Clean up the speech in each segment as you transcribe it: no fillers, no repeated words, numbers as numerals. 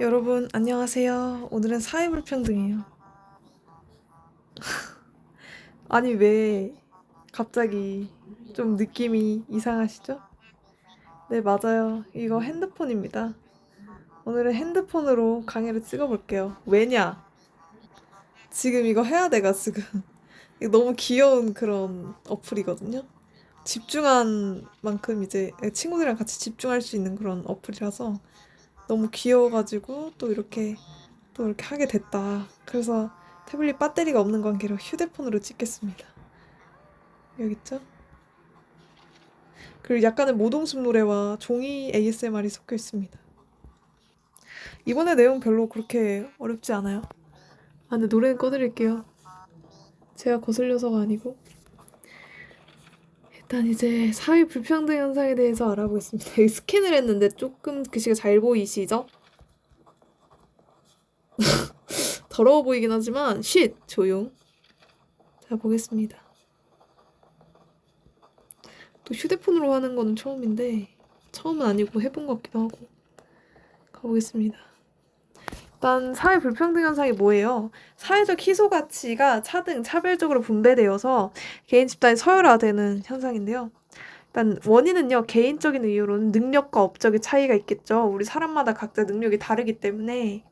여러분, 안녕하세요. 오늘은 사회불평등이에요. 아니, 왜 갑자기 좀 느낌이 이상하시죠? 네, 맞아요. 이거 핸드폰입니다. 오늘은 핸드폰으로 강의를 찍어볼게요. 왜냐? 지금 이거 해야 돼가지고. 이거 너무 귀여운 그런 어플이거든요. 집중한 만큼 이제 친구들이랑 같이 집중할 수 있는 그런 어플이라서 너무 귀여워가지고 또 이렇게 하게 됐다. 그래서 태블릿 배터리가 없는 관계로 휴대폰으로 찍겠습니다. 여기 있죠? 그리고 약간의 모동숲 노래와 종이 ASMR이 섞여 있습니다. 이번에 내용 별로 그렇게 어렵지 않아요. 아, 근데 노래는 꺼드릴게요. 제가 거슬려서가 아니고. 일단 이제 사회 불평등 현상에 대해서 알아보겠습니다. 여기 스캔을 했는데 조금 글씨가 잘 보이시죠? 더러워 보이긴 하지만 쉿! 조용. 자, 보겠습니다. 또 휴대폰으로 하는 건 처음인데 처음은 아니고 해본 것 같기도 하고 가보겠습니다. 일단 사회 불평등 현상이 뭐예요? 사회적 희소 가치가 차등 차별적으로 분배되어서 개인 집단이 서열화되는 현상인데요. 일단 원인은요, 개인적인 이유로는 능력과 업적의 차이가 있겠죠. 우리 사람마다 각자 능력이 다르기 때문에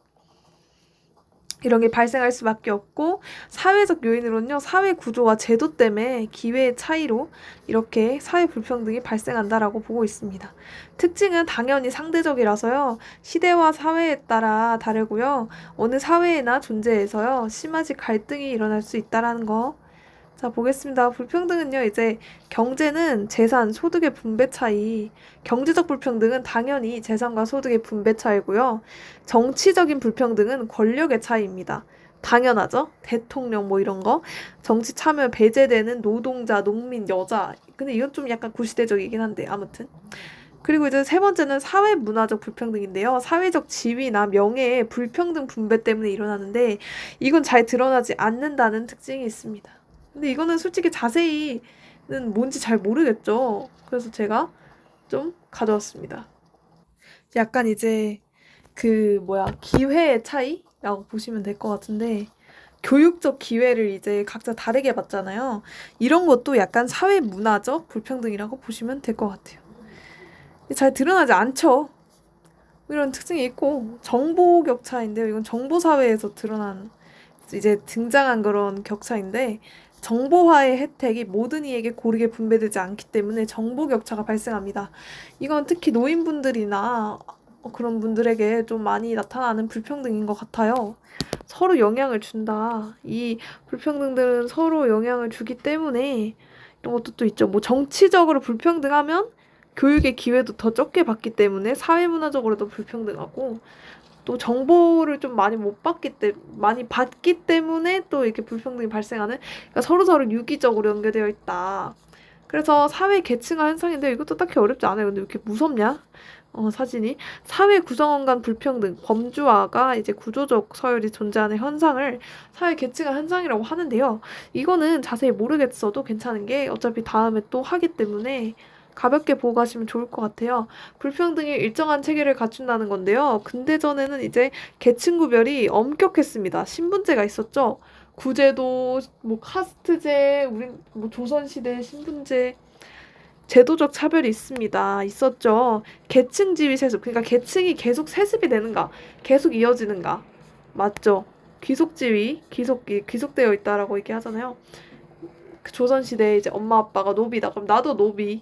이런 게 발생할 수밖에 없고, 사회적 요인으로는요, 사회 구조와 제도 때문에 기회의 차이로 이렇게 사회 불평등이 발생한다라고 보고 있습니다. 특징은 당연히 상대적이라서요, 시대와 사회에 따라 다르고요, 어느 사회에나 존재해서요, 심하지 갈등이 일어날 수 있다라는 거. 자, 보겠습니다. 불평등은요, 이제 경제는 재산, 소득의 분배 차이, 경제적 불평등은 당연히 재산과 소득의 분배 차이고요. 정치적인 불평등은 권력의 차이입니다. 당연하죠? 대통령 뭐 이런 거. 정치 참여 배제되는 노동자, 농민, 여자. 근데 이건 좀 약간 구시대적이긴 한데, 아무튼. 그리고 이제 세 번째는 사회 문화적 불평등인데요. 사회적 지위나 명예의 불평등 분배 때문에 일어나는데, 이건 잘 드러나지 않는다는 특징이 있습니다. 근데 이거는 솔직히 자세히는 뭔지 잘 모르겠죠. 그래서 제가 좀 가져왔습니다. 약간 이제 기회의 차이라고 보시면 될 것 같은데, 교육적 기회를 이제 각자 다르게 받잖아요. 이런 것도 약간 사회 문화적 불평등이라고 보시면 될 것 같아요. 잘 드러나지 않죠. 이런 특징이 있고, 정보 격차인데요. 이건 정보 사회에서 드러난 이제 등장한 그런 격차인데, 정보화의 혜택이 모든 이에게 고르게 분배되지 않기 때문에 정보 격차가 발생합니다. 이건 특히 노인분들이나 그런 분들에게 좀 많이 나타나는 불평등인 것 같아요. 서로 영향을 준다. 이 불평등들은 서로 영향을 주기 때문에 이런 것도 또 있죠. 뭐 정치적으로 불평등하면 교육의 기회도 더 적게 받기 때문에 사회문화적으로도 불평등하고, 또 정보를 좀 많이 받기 때문에 또 이렇게 불평등이 발생하는, 그러니까 서로서로 유기적으로 연계되어 있다. 그래서 사회 계층화 현상인데 이것도 딱히 어렵지 않아요. 근데 왜 이렇게 무섭냐? 사진이. 사회 구성원 간 불평등, 범주화가 이제 구조적 서열이 존재하는 현상을 사회 계층화 현상이라고 하는데요. 이거는 자세히 모르겠어도 괜찮은 게 어차피 다음에 또 하기 때문에 가볍게 보고 가시면 좋을 것 같아요. 불평등이 일정한 체계를 갖춘다는 건데요. 근대 전에는 이제 계층 구별이 엄격했습니다. 신분제가 있었죠. 구제도, 뭐 카스트제, 우리 뭐 조선시대 신분제, 제도적 차별이 있었죠. 계층 지위 세습, 그러니까 계층이 계속 세습이 되는가, 계속 이어지는가, 맞죠? 귀속되어 있다라고 얘기하잖아요. 그 조선시대에 이제 엄마 아빠가 노비다. 그럼 나도 노비.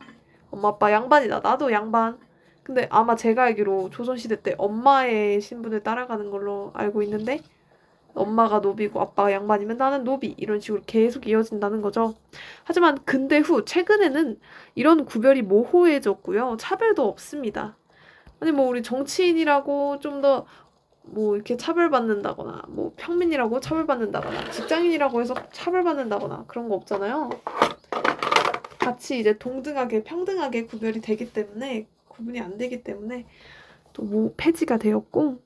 엄마 아빠 양반이다. 나도 양반. 근데 아마 제가 알기로 조선시대 때 엄마의 신분을 따라가는 걸로 알고 있는데, 엄마가 노비고 아빠가 양반이면 나는 노비, 이런 식으로 계속 이어진다는 거죠. 하지만 근대 후 최근에는 이런 구별이 모호해졌고요. 차별도 없습니다. 아니 뭐 우리 정치인이라고 좀 더 뭐 이렇게 차별받는다거나, 뭐 평민이라고 차별받는다거나, 직장인이라고 해서 차별받는다거나 그런 거 없잖아요. 같이 이제 동등하게 평등하게 구별이 되기 때문에, 구분이 안 되기 때문에 또 뭐 폐지가 되었고,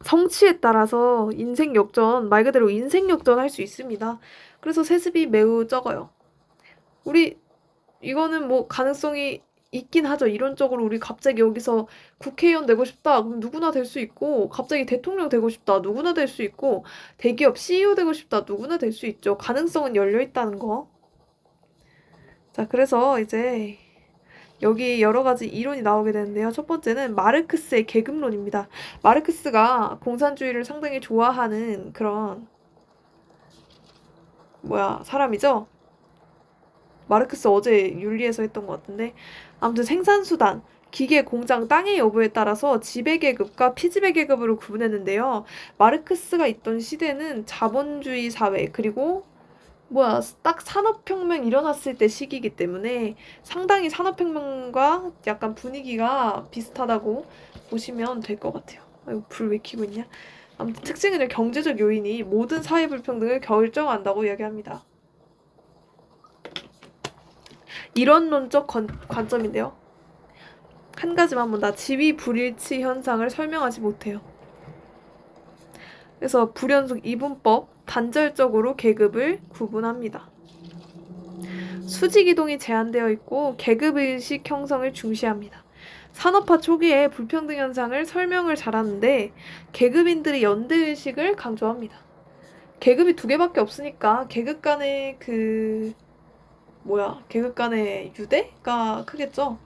성취에 따라서 인생 역전, 말 그대로 인생 역전할 수 있습니다. 그래서 세습이 매우 적어요. 우리 이거는 뭐 가능성이 있긴 하죠. 이론적으로 우리 갑자기 여기서 국회의원 되고 싶다. 그럼 누구나 될 수 있고, 갑자기 대통령 되고 싶다. 누구나 될 수 있고, 대기업 CEO 되고 싶다. 누구나 될 수 있죠. 가능성은 열려 있다는 거. 자, 그래서 이제 여기 여러 가지 이론이 나오게 되는데요. 첫 번째는 마르크스의 계급론입니다. 마르크스가 공산주의를 상당히 좋아하는 그런 사람이죠. 마르크스 어제 윤리에서 했던 것 같은데, 아무튼 생산수단, 기계, 공장, 땅의 여부에 따라서 지배계급과 피지배계급으로 구분했는데요. 마르크스가 있던 시대는 자본주의 사회, 그리고 딱 산업혁명 일어났을 때 시기이기 때문에 상당히 산업혁명과 약간 분위기가 비슷하다고 보시면 될 것 같아요. 아이고, 불 왜 켜고 있냐? 아무튼 특징은 경제적 요인이 모든 사회 불평등을 결정한다고 이야기합니다. 이론론적 관점인데요. 한 가지만 본다. 지위 불일치 현상을 설명하지 못해요. 그래서 불연속 이분법, 단절적으로 계급을 구분합니다. 수직이동이 제한되어 있고 계급의식 형성을 중시합니다. 산업화 초기에 불평등 현상을 설명을 잘하는데 계급인들의 연대의식을 강조합니다. 계급이 두 개밖에 없으니까 계급 간의 계급 간의 유대가 크겠죠.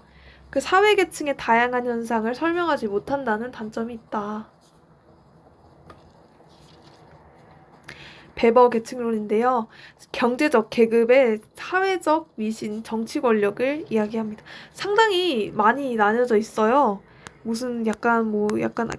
그 사회계층의 다양한 현상을 설명하지 못한다는 단점이 있다. 베버 계층론인데요. 경제적 계급의 사회적 위신, 정치 권력을 이야기합니다. 상당히 많이 나뉘어져 있어요. 무슨 약간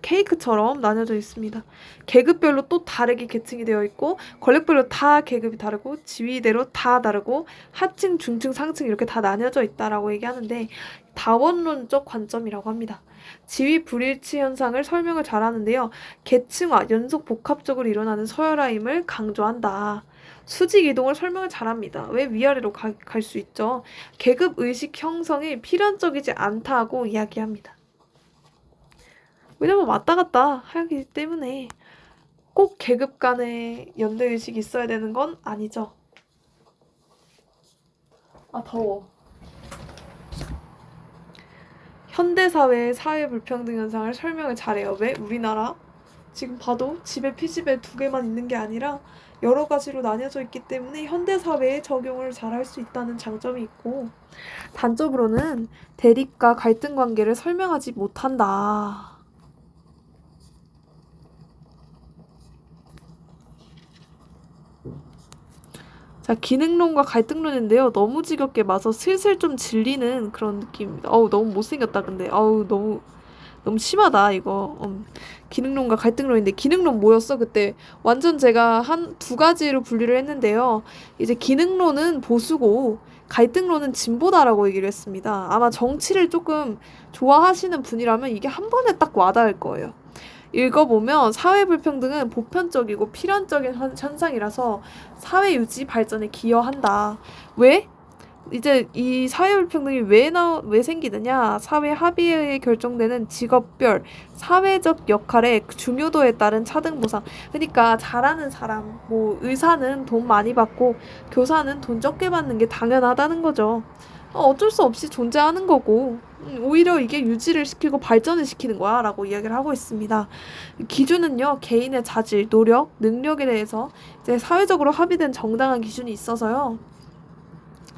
케이크처럼 나뉘어져 있습니다. 계급별로 또 다르게 계층이 되어 있고, 권력별로 다 계급이 다르고, 지위대로 다 다르고, 하층, 중층, 상층 이렇게 다 나뉘어져 있다라고 얘기하는데, 다원론적 관점이라고 합니다. 지위 불일치 현상을 설명을 잘하는데요. 계층화, 연속 복합적으로 일어나는 서열화임을 강조한다. 수직 이동을 설명을 잘합니다. 왜 위아래로 갈 수 있죠? 계급 의식 형성이 필연적이지 않다고 이야기합니다. 왜냐면 왔다 갔다 하기 때문에 꼭 계급 간의 연대 의식이 있어야 되는 건 아니죠. 아, 더워. 현대사회의 사회 불평등 현상을 설명을 잘해요. 왜? 우리나라 지금 봐도 집에 피지배 두 개만 있는 게 아니라 여러 가지로 나뉘어져 있기 때문에 현대사회에 적용을 잘할 수 있다는 장점이 있고, 단점으로는 대립과 갈등 관계를 설명하지 못한다. 자, 기능론과 갈등론인데요. 너무 지겹게 맞아 슬슬 좀 질리는 그런 느낌입니다. 너무 못생겼다, 근데. 너무 심하다, 이거. 기능론과 갈등론인데, 기능론 뭐였어, 그때? 완전 제가 한 두 가지로 분류를 했는데요. 이제 기능론은 보수고, 갈등론은 진보다라고 얘기를 했습니다. 아마 정치를 조금 좋아하시는 분이라면 이게 한 번에 딱 와닿을 거예요. 읽어보면 사회 불평등은 보편적이고 필연적인 현상이라서 사회 유지 발전에 기여한다. 왜? 이제 이 사회 불평등이 왜 생기느냐? 사회 합의에 의해 결정되는 직업별 사회적 역할의 중요도에 따른 차등 보상. 그러니까 잘하는 사람, 의사는 돈 많이 받고 교사는 돈 적게 받는 게 당연하다는 거죠. 어쩔 수 없이 존재하는 거고, 오히려 이게 유지를 시키고 발전을 시키는 거야 라고 이야기를 하고 있습니다. 기준은요, 개인의 자질, 노력, 능력에 대해서 이제 사회적으로 합의된 정당한 기준이 있어서요,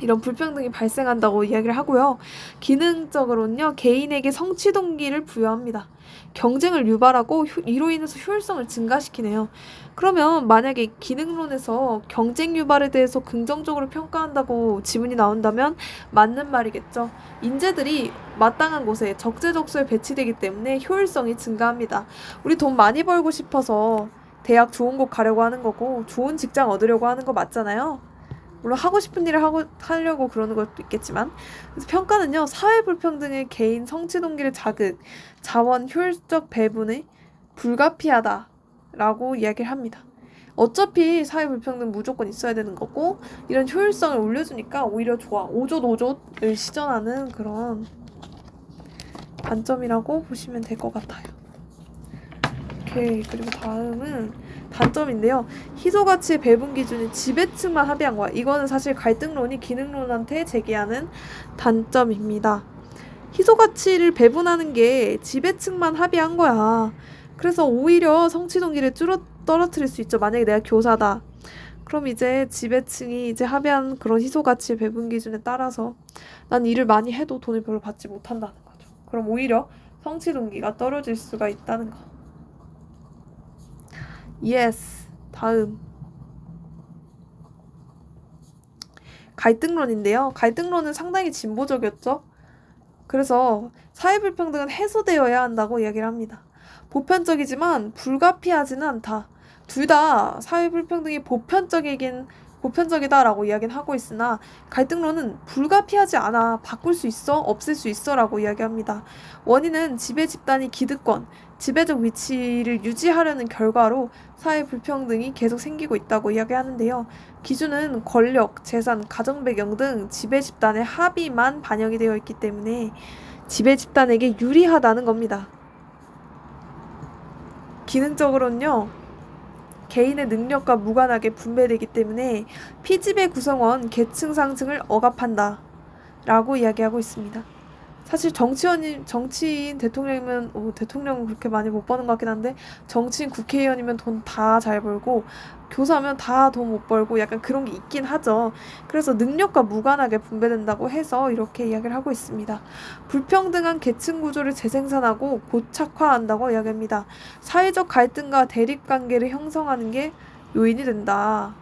이런 불평등이 발생한다고 이야기를 하고요. 기능적으로는요, 개인에게 성취 동기를 부여합니다. 경쟁을 유발하고 이로 인해서 효율성을 증가시키네요. 그러면 만약에 기능론에서 경쟁 유발에 대해서 긍정적으로 평가한다고 지문이 나온다면 맞는 말이겠죠. 인재들이 마땅한 곳에 적재적소에 배치되기 때문에 효율성이 증가합니다. 우리 돈 많이 벌고 싶어서 대학 좋은 곳 가려고 하는 거고 좋은 직장 얻으려고 하는 거 맞잖아요. 물론 하고 싶은 일을 하려고 그러는 것도 있겠지만, 그래서 평가는요, 사회 불평등의 개인 성취 동기를 자극, 자원 효율적 배분에 불가피하다라고 이야기를 합니다. 어차피 사회 불평등 무조건 있어야 되는 거고, 이런 효율성을 올려주니까 오히려 좋아. 오존오존을 시전하는 그런 관점이라고 보시면 될 것 같아요. 오케이. 그리고 다음은 단점인데요. 희소가치의 배분 기준이 지배층만 합의한 거야. 이거는 사실 갈등론이 기능론한테 제기하는 단점입니다. 희소 가치를 배분하는 게 지배층만 합의한 거야. 그래서 오히려 성취 동기를 떨어뜨릴 수 있죠. 만약에 내가 교사다. 그럼 이제 지배층이 이제 합의한 그런 희소 가치 배분 기준에 따라서 난 일을 많이 해도 돈을 별로 받지 못한다는 거죠. 그럼 오히려 성취 동기가 떨어질 수가 있다는 거. 예스. 다음. 갈등론인데요. 갈등론은 상당히 진보적이었죠. 그래서 사회불평등은 해소되어야 한다고 이야기를 합니다. 보편적이지만 불가피하지는 않다. 둘 다 사회불평등이 보편적이다라고 이야기는 하고 있으나 갈등론은 불가피하지 않아. 바꿀 수 있어? 없앨 수 있어? 라고 이야기합니다. 원인은 지배 집단이 기득권, 지배적 위치를 유지하려는 결과로 사회불평등이 계속 생기고 있다고 이야기하는데요. 기준은 권력, 재산, 가정 배경 등 지배 집단의 합의만 반영이 되어 있기 때문에 지배 집단에게 유리하다는 겁니다. 기능적으로는요. 개인의 능력과 무관하게 분배되기 때문에 피지배 구성원 계층 상승을 억압한다 라고 이야기하고 있습니다. 사실 정치인 대통령이면 대통령은 그렇게 많이 못 버는 것 같긴 한데 정치인 국회의원이면 돈 다 잘 벌고 교사면 다 돈 못 벌고 약간 그런 게 있긴 하죠. 그래서 능력과 무관하게 분배된다고 해서 이렇게 이야기를 하고 있습니다. 불평등한 계층 구조를 재생산하고 고착화한다고 이야기합니다. 사회적 갈등과 대립관계를 형성하는 게 요인이 된다.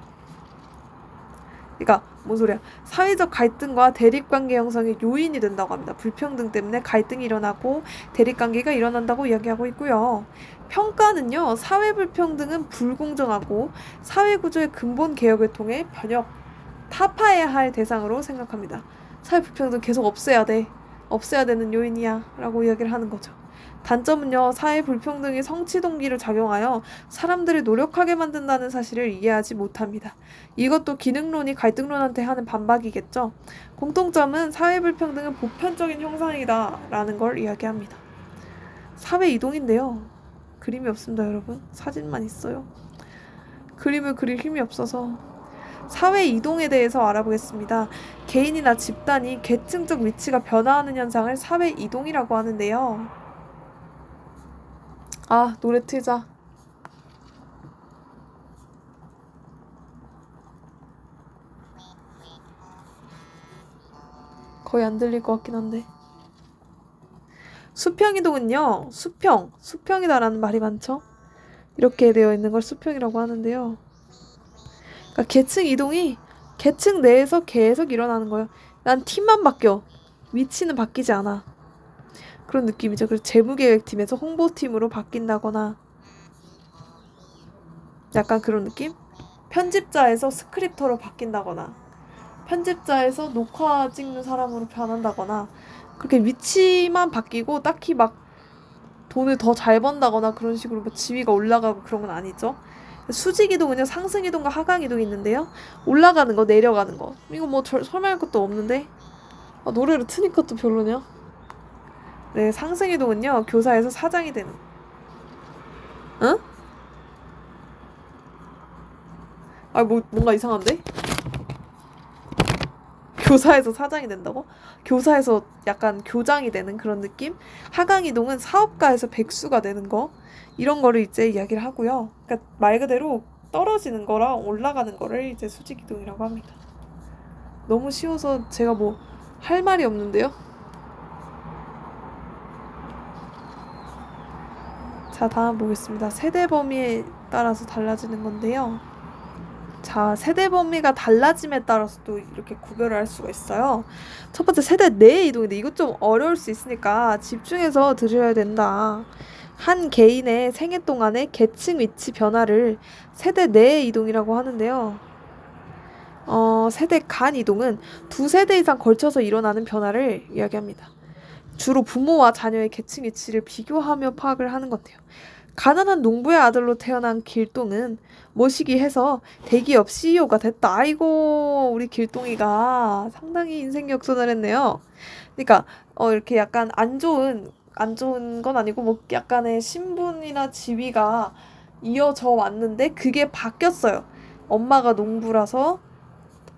그러니까 뭔 소리야. 사회적 갈등과 대립관계 형성의 요인이 된다고 합니다. 불평등 때문에 갈등이 일어나고 대립관계가 일어난다고 이야기하고 있고요. 평가는요. 사회불평등은 불공정하고 사회구조의 근본 개혁을 통해 타파해야 할 대상으로 생각합니다. 사회불평등 계속 없애야 돼. 없애야 되는 요인이야 라고 이야기를 하는 거죠. 단점은요. 사회불평등이 성취 동기를 작용하여 사람들을 노력하게 만든다는 사실을 이해하지 못합니다. 이것도 기능론이 갈등론한테 하는 반박이겠죠. 공통점은 사회불평등은 보편적인 형상이다 라는 걸 이야기합니다. 사회 이동인데요. 그림이 없습니다 여러분. 사진만 있어요. 그림을 그릴 힘이 없어서 사회 이동에 대해서 알아보겠습니다. 개인이나 집단이 계층적 위치가 변화하는 현상을 사회 이동이라고 하는데요. 아, 노래 틀자. 거의 안 들릴 것 같긴 한데. 수평이동은요. 수평이다라는 말이 많죠. 이렇게 되어 있는 걸 수평이라고 하는데요. 그러니까 계층 이동이 계층 내에서 계속 일어나는 거예요. 난 팀만 바뀌어. 위치는 바뀌지 않아. 그런 느낌이죠. 그래서 재무계획팀에서 홍보팀으로 바뀐다거나 약간 그런 느낌? 편집자에서 스크립터로 바뀐다거나 편집자에서 녹화 찍는 사람으로 변한다거나 그렇게 위치만 바뀌고 딱히 막 돈을 더 잘 번다거나 그런 식으로 뭐 지위가 올라가고 그런 건 아니죠. 수직이동은요. 상승이동과 하강이동이 있는데요. 올라가는 거 내려가는 거 이거 뭐 설명할 것도 없는데 노래를 트니까 또 별로냐. 네, 상승이동은요. 교사에서 사장이 되는 응? 뭔가 이상한데? 교사에서 사장이 된다고? 교사에서 약간 교장이 되는 그런 느낌? 하강이동은 사업가에서 백수가 되는 거 이런 거를 이제 이야기를 하고요. 그러니까 말 그대로 떨어지는 거랑 올라가는 거를 이제 수직이동이라고 합니다. 너무 쉬워서 제가 뭐 할 말이 없는데요. 자, 다음 보겠습니다. 세대 범위에 따라서 달라지는 건데요. 자, 세대 범위가 달라짐에 따라서 또 이렇게 구별을 할 수가 있어요. 첫 번째 세대 내의 이동인데 이것 좀 어려울 수 있으니까 집중해서 들으셔야 된다. 한 개인의 생애 동안의 계층 위치 변화를 세대 내의 이동이라고 하는데요. 세대 간 이동은 두 세대 이상 걸쳐서 일어나는 변화를 이야기합니다. 주로 부모와 자녀의 계층 위치를 비교하며 파악을 하는 건데요. 가난한 농부의 아들로 태어난 길동은 모시기 해서 대기업 CEO가 됐다. 아이고 우리 길동이가 상당히 인생 역전을 했네요. 그러니까 이렇게 약간 안 좋은 건 아니고 뭐 약간의 신분이나 지위가 이어져 왔는데 그게 바뀌었어요. 엄마가 농부라서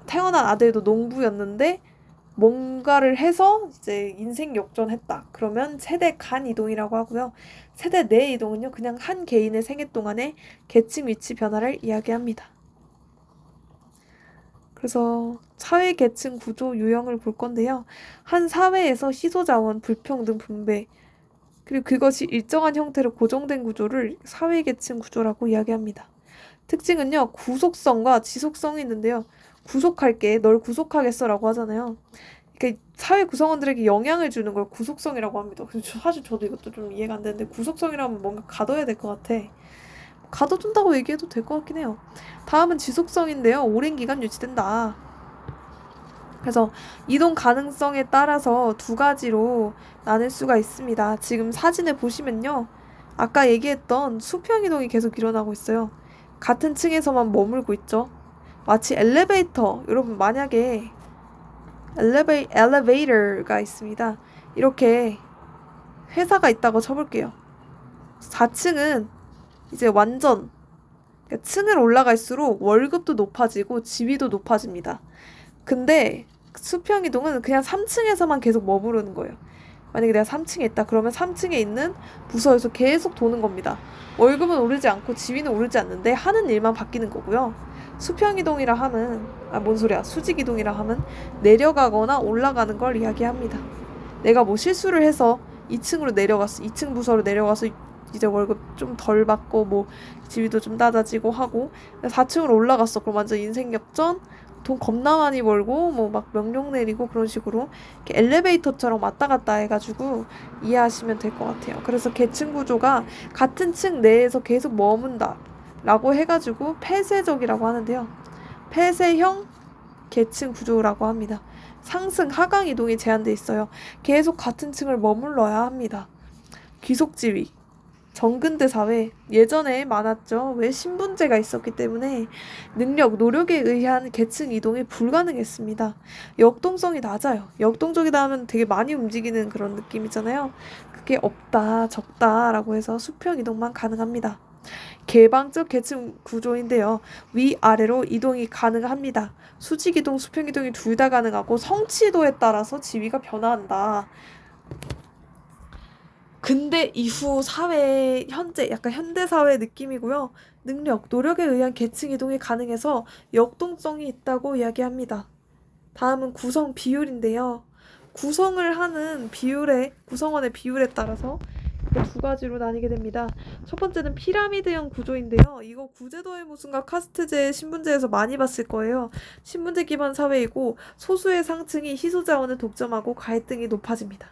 태어난 아들도 농부였는데 뭔가를 해서 이제 인생 역전했다. 그러면 세대 간 이동이라고 하고요. 세대 내 이동은요, 그냥 한 개인의 생애 동안의 계층 위치 변화를 이야기합니다. 그래서 사회 계층 구조 유형을 볼 건데요. 한 사회에서 희소자원, 불평등 분배, 그리고 그것이 일정한 형태로 고정된 구조를 사회 계층 구조라고 이야기합니다. 특징은요, 구속성과 지속성이 있는데요. 구속할게, 널 구속하겠어 라고 하잖아요. 그러니까 사회 구성원들에게 영향을 주는 걸 구속성이라고 합니다. 그래서 사실 저도 이것도 좀 이해가 안 되는데, 구속성이라면 뭔가 가둬야 될 것 같아. 가둬둔다고 얘기해도 될 것 같긴 해요. 다음은 지속성인데요. 오랜 기간 유지된다. 그래서 이동 가능성에 따라서 두 가지로 나눌 수가 있습니다. 지금 사진을 보시면요. 아까 얘기했던 수평 이동이 계속 일어나고 있어요. 같은 층에서만 머물고 있죠. 마치 엘리베이터, 여러분 만약에 엘리베이터가 있습니다. 이렇게 회사가 있다고 쳐볼게요. 4층은 이제 완전 그러니까 층을 올라갈수록 월급도 높아지고 지위도 높아집니다. 근데 수평 이동은 그냥 3층에서만 계속 머무르는 거예요. 만약에 내가 3층에 있다 그러면 3층에 있는 부서에서 계속 도는 겁니다. 월급은 오르지 않고 지위는 오르지 않는데 하는 일만 바뀌는 거고요. 수평 이동이라 함은 뭔 소리야, 수직 이동이라 함은 내려가거나 올라가는 걸 이야기합니다. 내가 뭐 실수를 해서 2층으로 내려갔어. 2층 부서로 내려가서 이제 월급 좀 덜 받고 뭐 지위도 좀 낮아지고 하고 4층으로 올라갔어. 그럼 완전 인생 역전, 돈 겁나 많이 벌고 뭐 막 명령 내리고 그런 식으로 이렇게 엘리베이터처럼 왔다 갔다 해가지고 이해하시면 될 것 같아요. 그래서 계층 구조가 같은 층 내에서 계속 머문다 라고 해가지고 폐쇄적이라고 하는데요. 폐쇄형 계층 구조라고 합니다. 상승 하강 이동이 제한돼 있어요. 계속 같은 층을 머물러야 합니다. 귀속지위, 정근대 사회, 예전에 많았죠. 왜 신분제가 있었기 때문에 능력, 노력에 의한 계층 이동이 불가능했습니다. 역동성이 낮아요. 역동적이다 하면 되게 많이 움직이는 그런 느낌이잖아요. 그게 없다, 적다라고 해서 수평 이동만 가능합니다. 개방적 계층 구조인데요. 위아래로 이동이 가능합니다. 수직 이동, 수평 이동이 둘 다 가능하고 성취도에 따라서 지위가 변화한다. 근대 이후 사회, 현재 약간 현대사회 느낌이고요. 능력, 노력에 의한 계층 이동이 가능해서 역동성이 있다고 이야기합니다. 다음은 구성 비율인데요. 구성을 하는 구성원의 비율에 따라서 두 가지로 나뉘게 됩니다. 첫 번째는 피라미드형 구조인데요. 이거 구제도의 모순과 카스트제 신분제에서 많이 봤을 거예요. 신분제 기반 사회이고 소수의 상층이 희소자원을 독점하고 갈등이 높아집니다.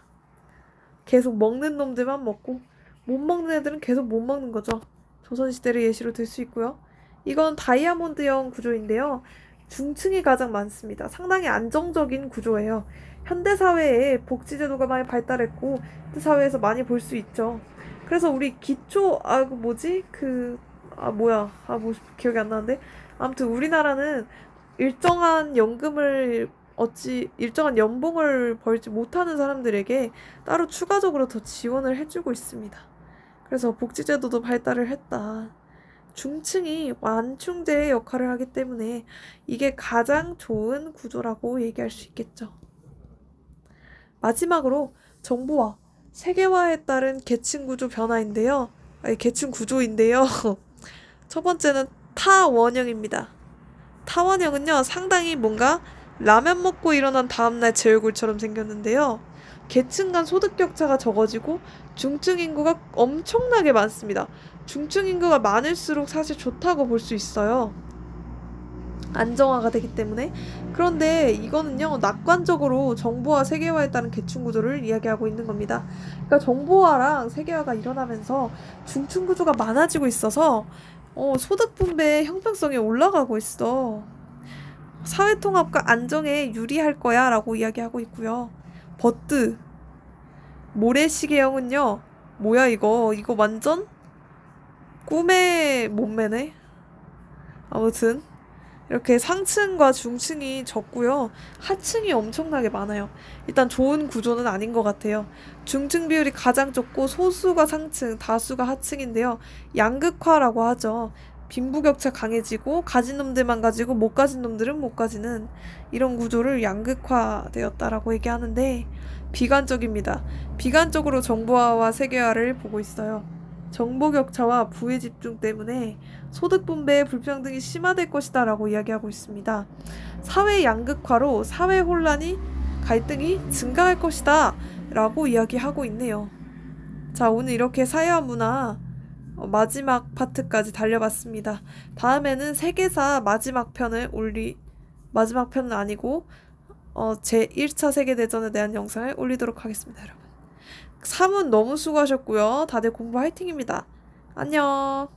계속 먹는 놈들만 먹고 못 먹는 애들은 계속 못 먹는 거죠. 조선시대를 예시로 들 수 있고요. 이건 다이아몬드형 구조인데요. 중층이 가장 많습니다. 상당히 안정적인 구조예요. 현대사회에 복지제도가 많이 발달했고 현대사회에서 많이 볼 수 있죠. 그래서 우리 기초 기억이 안 나는데 아무튼 우리나라는 일정한 연봉을 벌지 못하는 사람들에게 따로 추가적으로 더 지원을 해주고 있습니다. 그래서 복지제도도 발달을 했다. 중층이 완충제의 역할을 하기 때문에 이게 가장 좋은 구조라고 얘기할 수 있겠죠. 마지막으로 정보화, 세계화에 따른 계층 구조인데요. 첫 번째는 타원형입니다. 타원형은요, 상당히 뭔가 라면 먹고 일어난 다음날 제 얼굴처럼 생겼는데요. 계층 간 소득 격차가 적어지고 중증 인구가 엄청나게 많습니다. 중증 인구가 많을수록 사실 좋다고 볼 수 있어요. 안정화가 되기 때문에. 그런데 이거는요, 낙관적으로 정보화, 세계화에 따른 계층 구조를 이야기하고 있는 겁니다. 그러니까 정보화랑 세계화가 일어나면서 중층 구조가 많아지고 있어서 소득 분배의 형평성이 올라가고 있어. 사회통합과 안정에 유리할 거야 라고 이야기하고 있고요. 버트, 모래시계형은요, 뭐야 이거 완전 꿈의 몸매네. 아무튼 이렇게 상층과 중층이 적고요. 하층이 엄청나게 많아요. 일단 좋은 구조는 아닌 것 같아요. 중층 비율이 가장 적고 소수가 상층, 다수가 하층인데요. 양극화라고 하죠. 빈부격차 강해지고 가진 놈들만 가지고 못 가진 놈들은 못 가지는 이런 구조를 양극화되었다라고 얘기하는데 비관적입니다. 비관적으로 정보화와 세계화를 보고 있어요. 정보 격차와 부의 집중 때문에 소득 분배의 불평등이 심화될 것이다 라고 이야기하고 있습니다. 사회 양극화로 사회 혼란이 갈등이 증가할 것이다 라고 이야기하고 있네요. 자, 오늘 이렇게 사회와 문화 마지막 파트까지 달려봤습니다. 다음에는 세계사 마지막 편은 아니고 제 1차 세계대전에 대한 영상을 올리도록 하겠습니다, 여러분. 3은 너무 수고하셨고요. 다들 공부 화이팅입니다. 안녕.